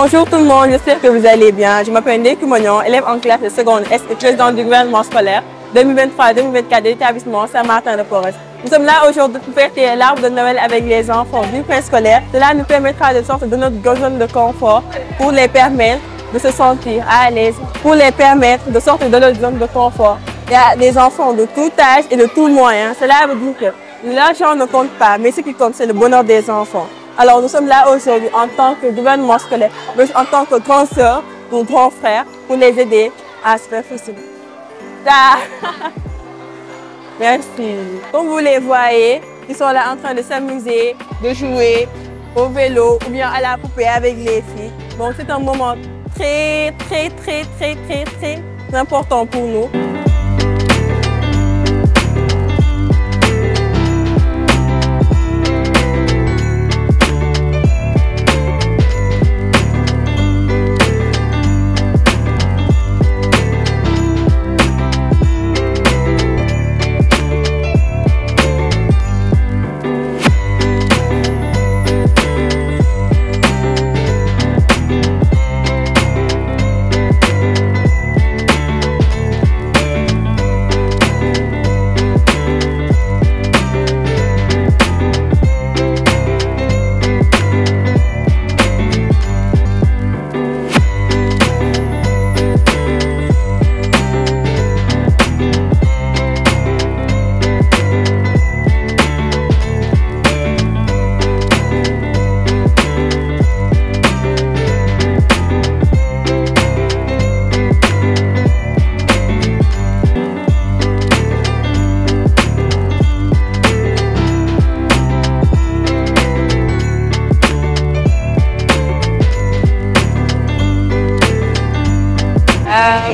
Bonjour tout le monde, j'espère que vous allez bien. Je m'appelle Ndeye Koumagnon, élève en classe de seconde S et présidente du gouvernement scolaire 2023-2024 de l'établissement Saint-Martin-de-Porres. Nous sommes là aujourd'hui pour fêter l'arbre de Noël avec les enfants du préscolaire. Cela nous permettra de sortir de notre zone de confort pour les permettre de se sentir à l'aise, pour les permettre de sortir de notre zone de confort. Il y a des enfants de tout âge et de tout moyen. Cela veut dire que l'argent ne compte pas, mais ce qui compte, c'est le bonheur des enfants. Alors nous sommes là aujourd'hui en tant que gouvernement scolaire, mais en tant que grande sœur ou grand frère pour les aider à se faire facile. Merci. Comme vous les voyez, ils sont là en train de s'amuser, de jouer au vélo ou bien à la poupée avec les filles. Donc c'est un moment très important pour nous.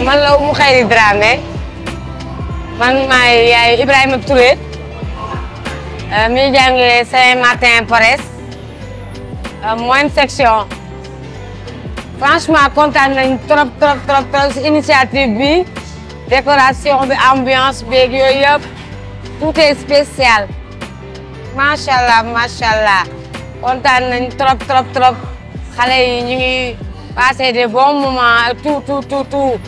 Man la Oumou Khayri Dramé man maay yaay Ibrahima Touré mi jàngee Saint-Martin-Porres moyenne section. Franchement kontaan nañ trop ci initiative bi, décoration bi, ambiance beeg yooyu yëpp tout est spécial. Machallah kontaan nañ trop xale yi ñu ngi passer des bons moments tout.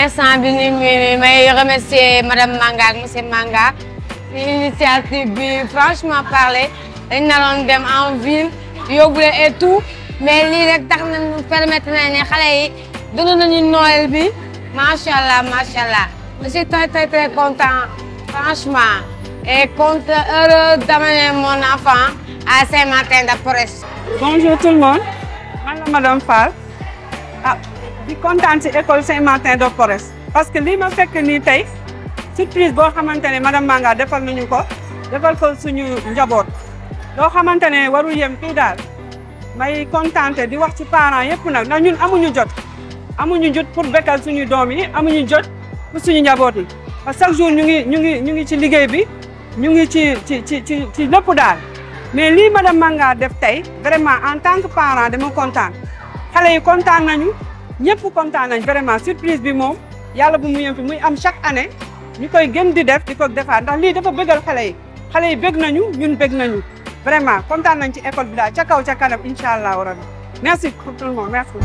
Instant bi ni may remercier madame Manga ak monsieur Manga ci initiative bi. Franchement parler dañ naroon dem en ville yóbbu leen et tout, mais lii rek tax nañu permettre nañ ne xale yi dund nañu Noël bi. Machallah je suis très content franchement et heureux d'amener mon enfant à Saint-Martin-de-Porres. Bonjour tout le monde, man la madame Fall. di kontaan ci école Saint-Martin-de-Porres parce que lii ma fekk nii tey surprise boo xamante ne madame Manga defal nañu ko defal ko suñu njaboot loo xamante ne warul yem fii daal may kontaante di wax ci parents yëpp nag ndax ñun amuñu jot pour bekkal suñu doom yi, amuñu jot pour suñu njaboot yi parce que chaque jour ñu ngi ci liggéey bi, ñu ngi ci lépp daal. Mais lii madame Manga def tey vraiment en tant que parent dama kontaan, xale yi kontaan nañu. ñëpp kontaan nañ vraiment surprise bi moom yàlla bu mu yem fi muy am chaque année ñu koy gën di def di ko defaat ndax lii dafa bëggal xale yi bëgg nañu ñun bëgg nañu vraiment kontaan nañ ci école bi daal ca kaw ca kanam incha allah rabbi. Merci pour tout le monde, merci.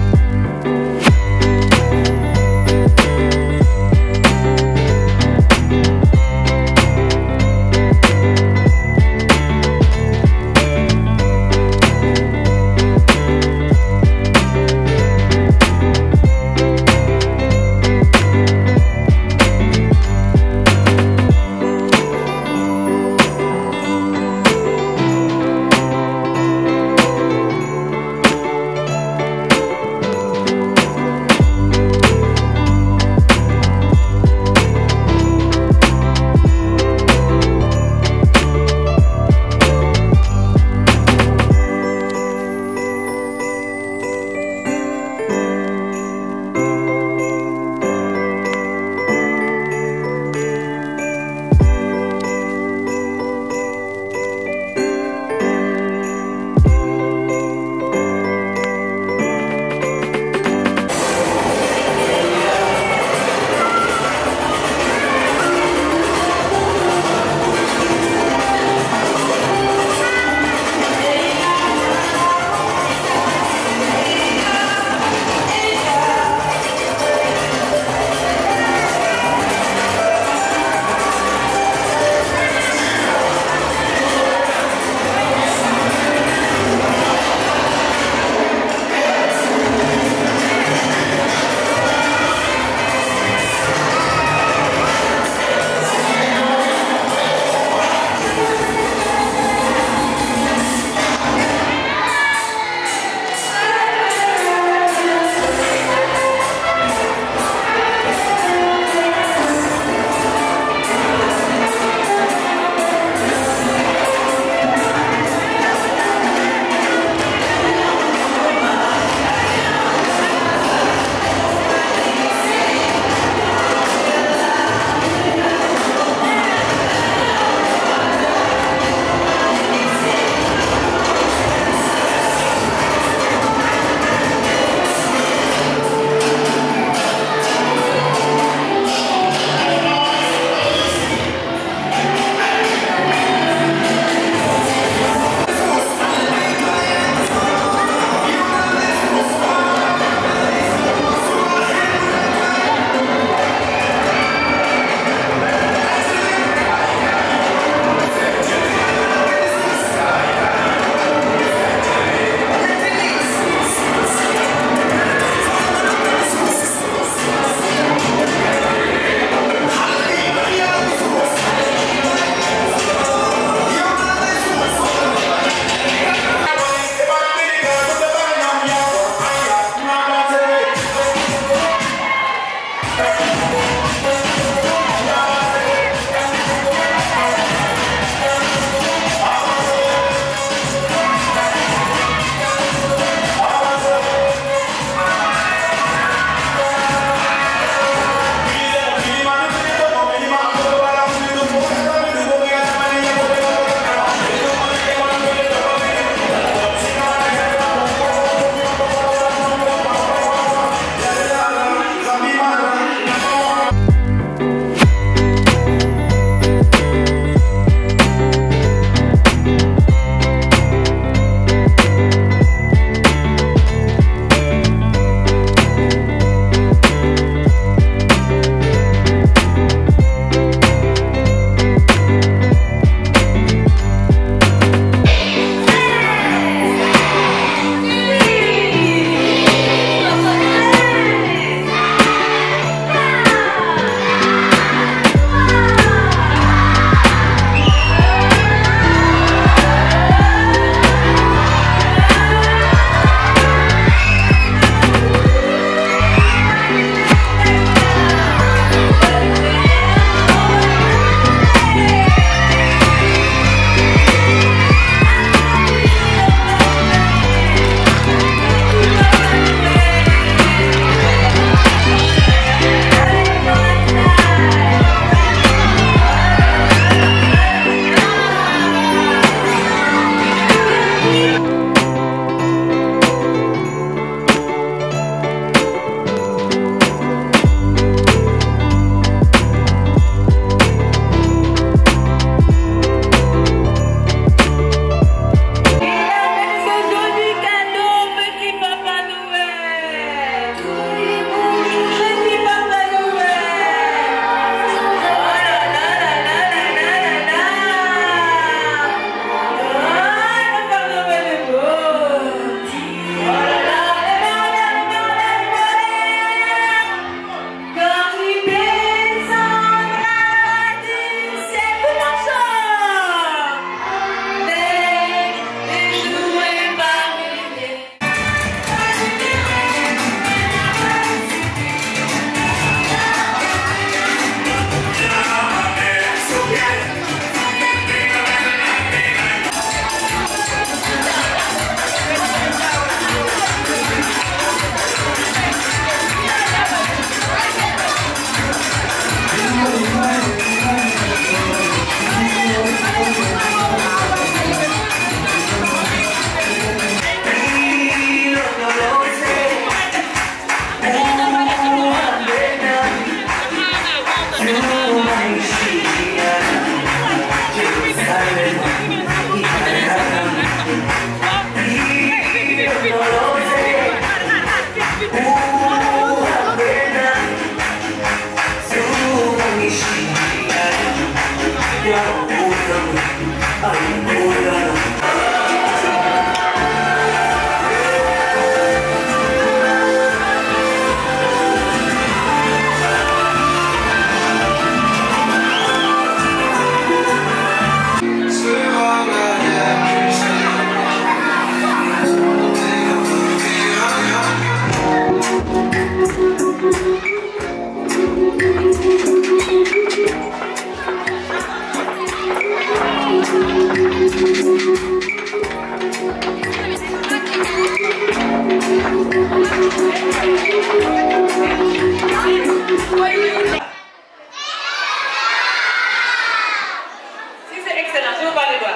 c'est excellent, je vous parle de quoi?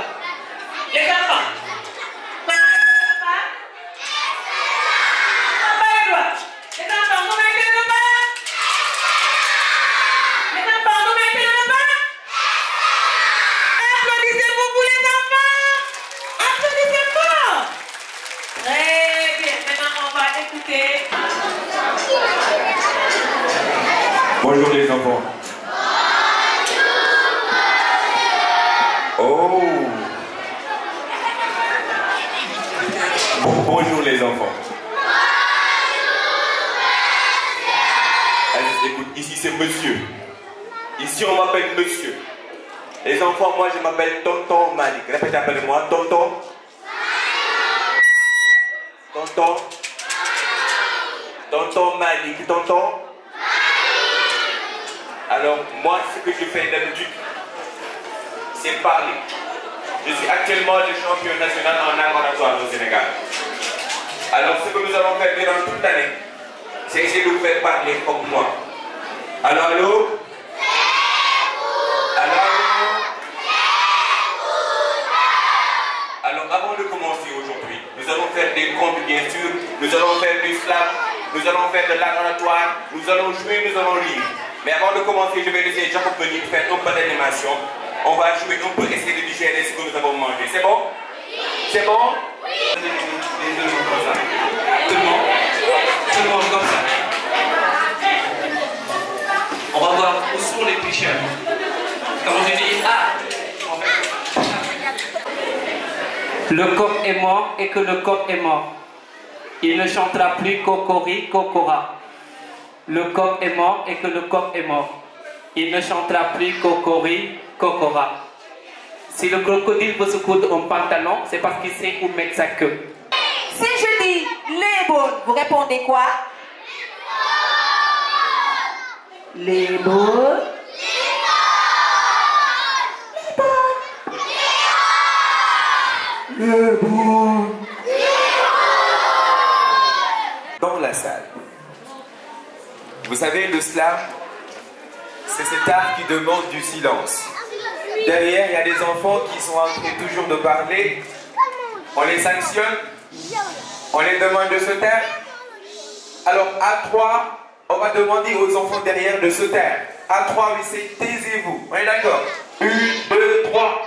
Les enfants. Bonjour les enfants. Oh. Bonjour les enfants. Allez, écoute, ici c'est monsieur. Ici on m'appelle monsieur. Les enfants, moi je m'appelle Tonton Malik. Répète après moi, Tonton. Tonton. Tonton Malik. Tonton. Alors, moi, ce que je fais d'habitude, c'est parler. Je suis actuellement le champion national en art oratoire au Sénégal. Alors, ce que nous allons faire durant toute l'année, c'est essayer de vous faire parler comme moi. Alors, allô? Alors, avant de commencer aujourd'hui, nous allons faire des contes, bien sûr. Nous allons faire du slam, nous allons faire de l'art oratoire, nous allons jouer, nous allons rire. Mais avant de commencer, je vais laisser Jacob venir faire un peu d'animation. On va jouer un peu, essayer de digérer ce que nous avons mangé. C'est bon? C'est bon? Les deux comme ça. Tout le monde comme ça. On va voir où sont les tricheurs. Quand je dis ah, Le coq est mort et que le coq est mort. Il ne chantera plus cocori, cocora. Le coq est mort et que le coq est mort. Il ne chantera plus cocori, cocora. Si le crocodile veut se coudre un pantalon, c'est parce qu'il sait où mettre sa queue. Si je dis les bonnes, vous répondez quoi? Les bonnes. Dans la salle. Vous savez, le slam, c'est cet art qui demande du silence. Derrière, il y a des enfants qui sont en train toujours de parler. On les sanctionne. On les demande de se taire. Alors, à 3, on va demander aux enfants derrière de se taire. À 3, oui, c'est taisez-vous. On est d'accord? 1, 2, 3.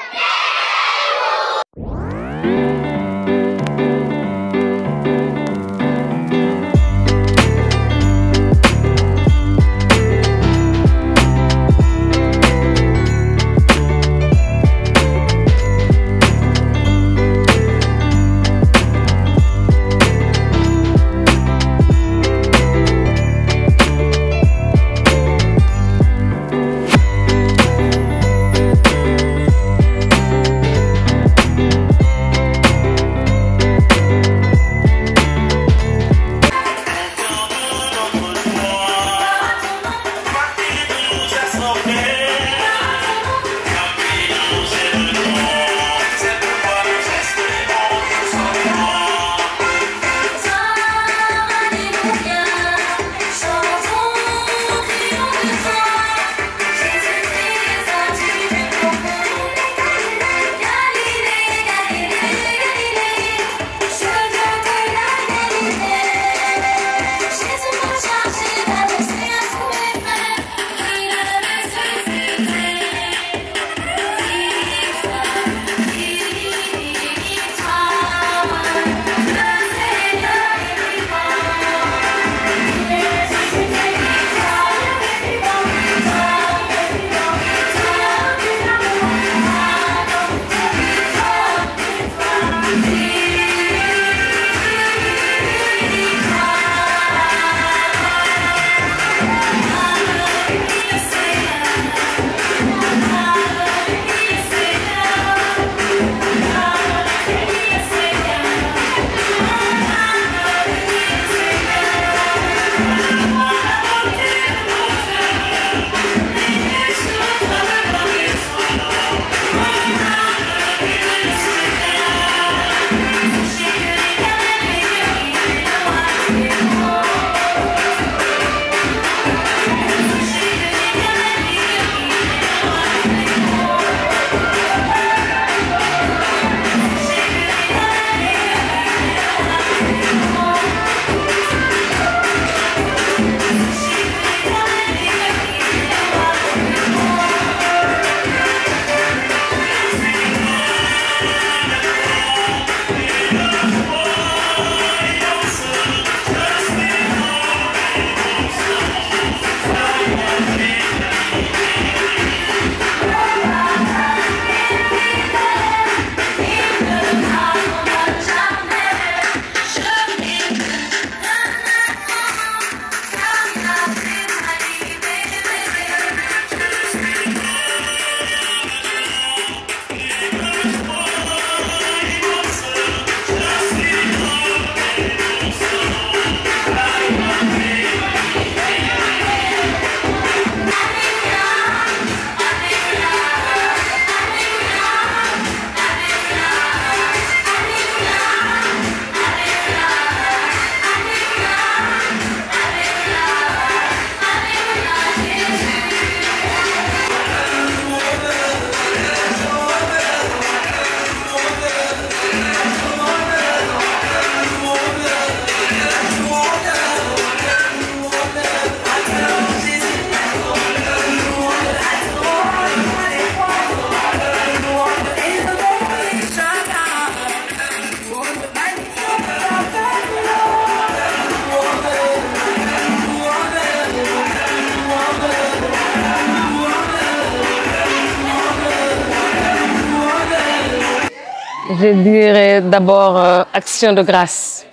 Je dirais d'abord action de grâce.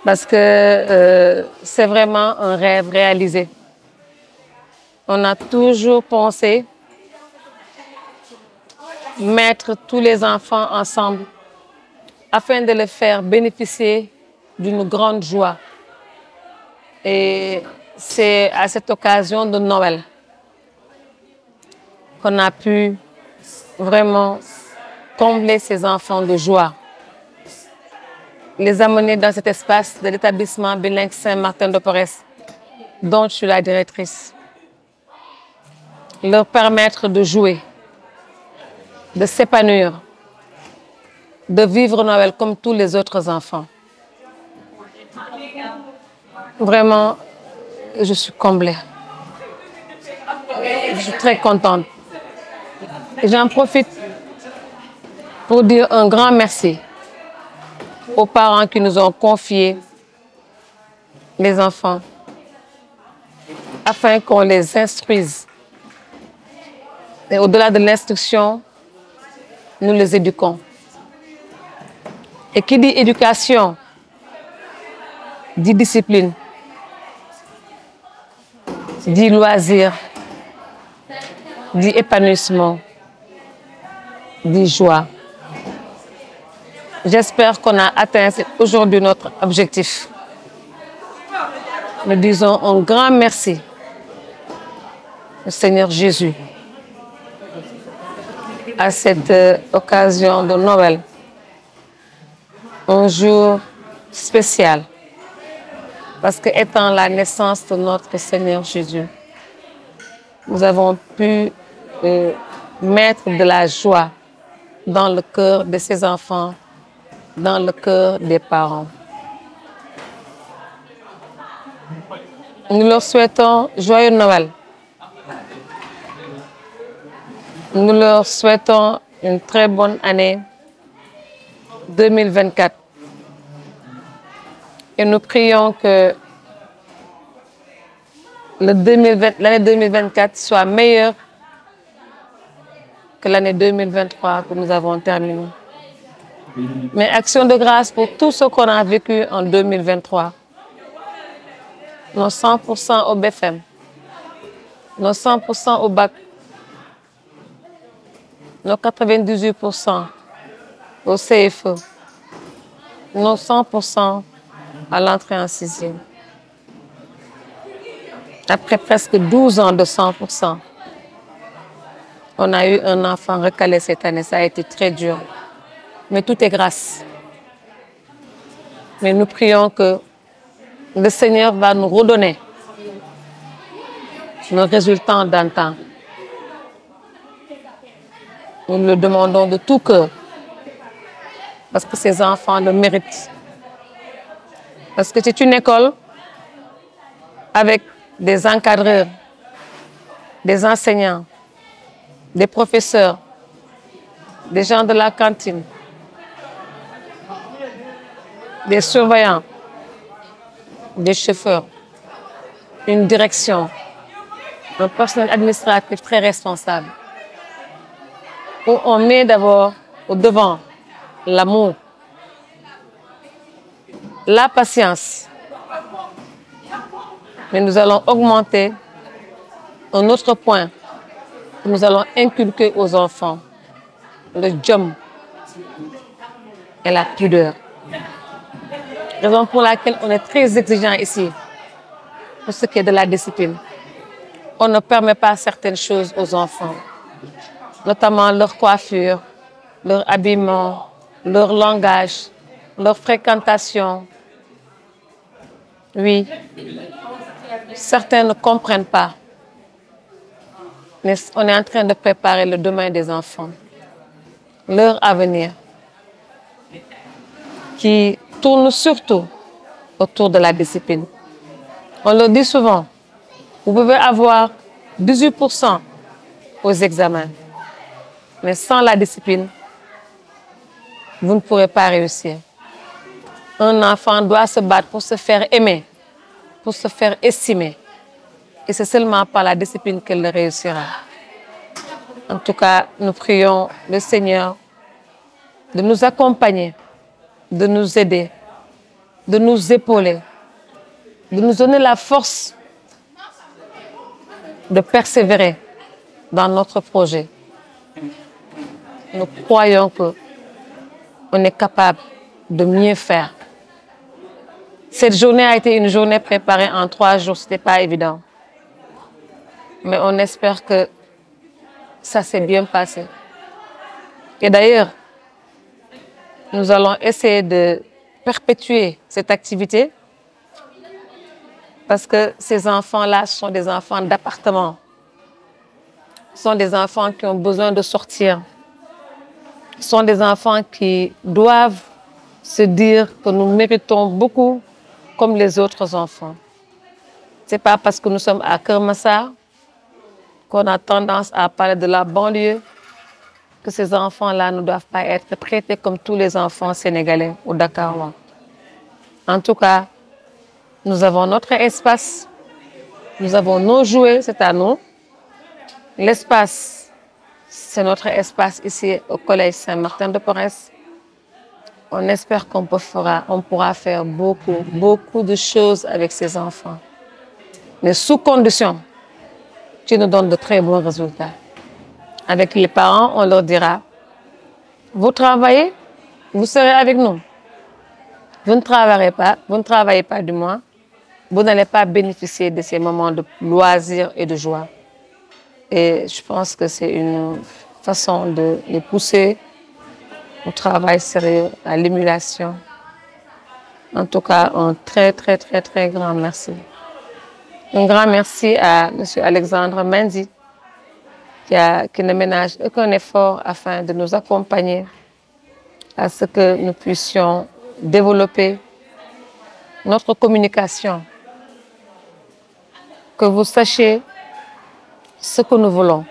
Parce que c'est vraiment un rêve réalisé. On a toujours pensé mettre tous les enfants ensemble afin de les faire bénéficier d'une grande joie. Et c'est à cette occasion de Noël qu'on a pu vraiment combler ces enfants de joie, les amener dans cet espace de l'établissement bilingue Saint-Martin-de-Porres, dont je suis la directrice, leur permettre de jouer, de s'épanouir, de vivre Noël comme tous les autres enfants. Vraiment, je suis comblée. Je suis très contente. Et j'en profite pour dire un grand merci aux parents qui nous ont confié les enfants afin qu'on les instruise. Et au-delà de l'instruction, nous les éduquons. Et qui dit éducation, dit discipline, dit loisir, dit épanouissement, dit joie. J'espère qu'on a atteint aujourd'hui notre objectif. Nous disons un grand merci au Seigneur Jésus à cette occasion de Noël, un jour spécial, parce que étant la naissance de notre Seigneur Jésus, nous avons pu mettre de la joie dans le cœur de ces enfants, dans le cœur des parents. Nous leur souhaitons joyeux Noël. Nous leur souhaitons une très bonne année 2024. Et nous prions que l'année 2024 soit meilleure que l'année 2023 que nous avons terminée. Mais action de grâce pour tout ce qu'on a vécu en 2023. Nos 100% au BFM, nos 100% au bac, nos 98% au CFE, nos 100% à l'entrée en 6e. Après presque 12 ans de 100%, on a eu un enfant recalé cette année. Ça a été très dur. Mais tout est grâce. Mais nous prions que le Seigneur va nous redonner nos résultats d'antan. Nous le demandons de tout cœur. Parce que ces enfants le méritent. Parce que c'est une école avec des encadreurs, des enseignants, des professeurs, des gens de la cantine, des surveillants, des chauffeurs, une direction, un personnel administratif très responsable, où on met d'abord au devant l'amour, la patience. Mais nous allons augmenter un autre point que nous allons inculquer aux enfants, le djom et la pudeur. Raison pour laquelle on est très exigeant ici, pour ce qui est de la discipline. On ne permet pas certaines choses aux enfants, notamment leur coiffure, leur habillement, leur langage, leur fréquentation. Oui, certains ne comprennent pas, mais on est en train de préparer le demain des enfants, leur avenir, qui tourne surtout autour de la discipline. On le dit souvent, vous pouvez avoir 18% aux examens, mais sans la discipline, vous ne pourrez pas réussir. Un enfant doit se battre pour se faire aimer, pour se faire estimer. Et c'est seulement par la discipline qu'elle le réussira. En tout cas, nous prions le Seigneur de nous accompagner, de nous aider, de nous épauler, de nous donner la force de persévérer dans notre projet. Nous croyons qu'on est capable de mieux faire. Cette journée a été une journée préparée en 3 jours, ce n'était pas évident. Mais on espère que ça s'est bien passé. Et d'ailleurs, nous allons essayer de perpétuer cette activité parce que ces enfants-là sont des enfants d'appartement. Ce sont des enfants qui ont besoin de sortir. Ce sont des enfants qui doivent se dire que nous méritons beaucoup comme les autres enfants. Ce n'est pas parce que nous sommes à Keur Massar qu'on a tendance à parler de la banlieue que ces enfants-là ne doivent pas être traités comme tous les enfants sénégalais ou dakarois. En tout cas, nous avons notre espace, nous avons nos jouets, c'est à nous. L'espace, c'est notre espace ici au Collège Saint-Martin-de-Porres. On espère qu'on pourra faire beaucoup de choses avec ces enfants. Mais sous condition qu'ils nous donnent de très bons résultats. Avec les parents, on leur dira, vous travaillez, vous serez avec nous. Vous ne travaillez pas du moins, vous n'allez pas bénéficier de ces moments de loisirs et de joie. Et je pense que c'est une façon de les pousser au travail sérieux, à l'émulation. En tout cas, un très grand merci. Un grand merci à M. Alexandre Mendy, qui ne ménage aucun effort afin de nous accompagner à ce que nous puissions développer notre communication. Que vous sachiez ce que nous voulons.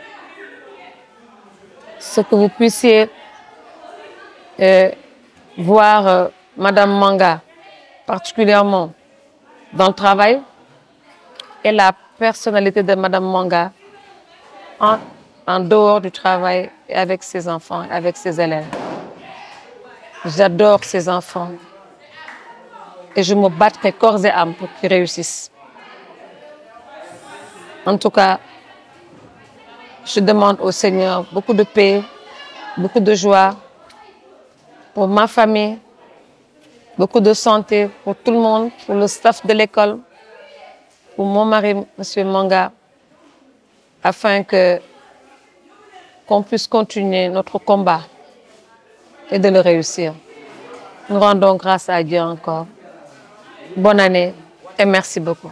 Ce que vous puissiez voir Madame Manga, particulièrement dans le travail, et la personnalité de Madame Manga en dehors du travail et avec ses enfants, avec ses élèves. J'adore ces enfants et je me battrai corps et âme pour qu'ils réussissent. En tout cas, je demande au Seigneur beaucoup de paix, beaucoup de joie pour ma famille, beaucoup de santé pour tout le monde, pour le staff de l'école, pour mon mari, M. Manga, afin qu'on puisse continuer notre combat et de le réussir. Nous rendons grâce à Dieu encore. Bonne année et merci beaucoup.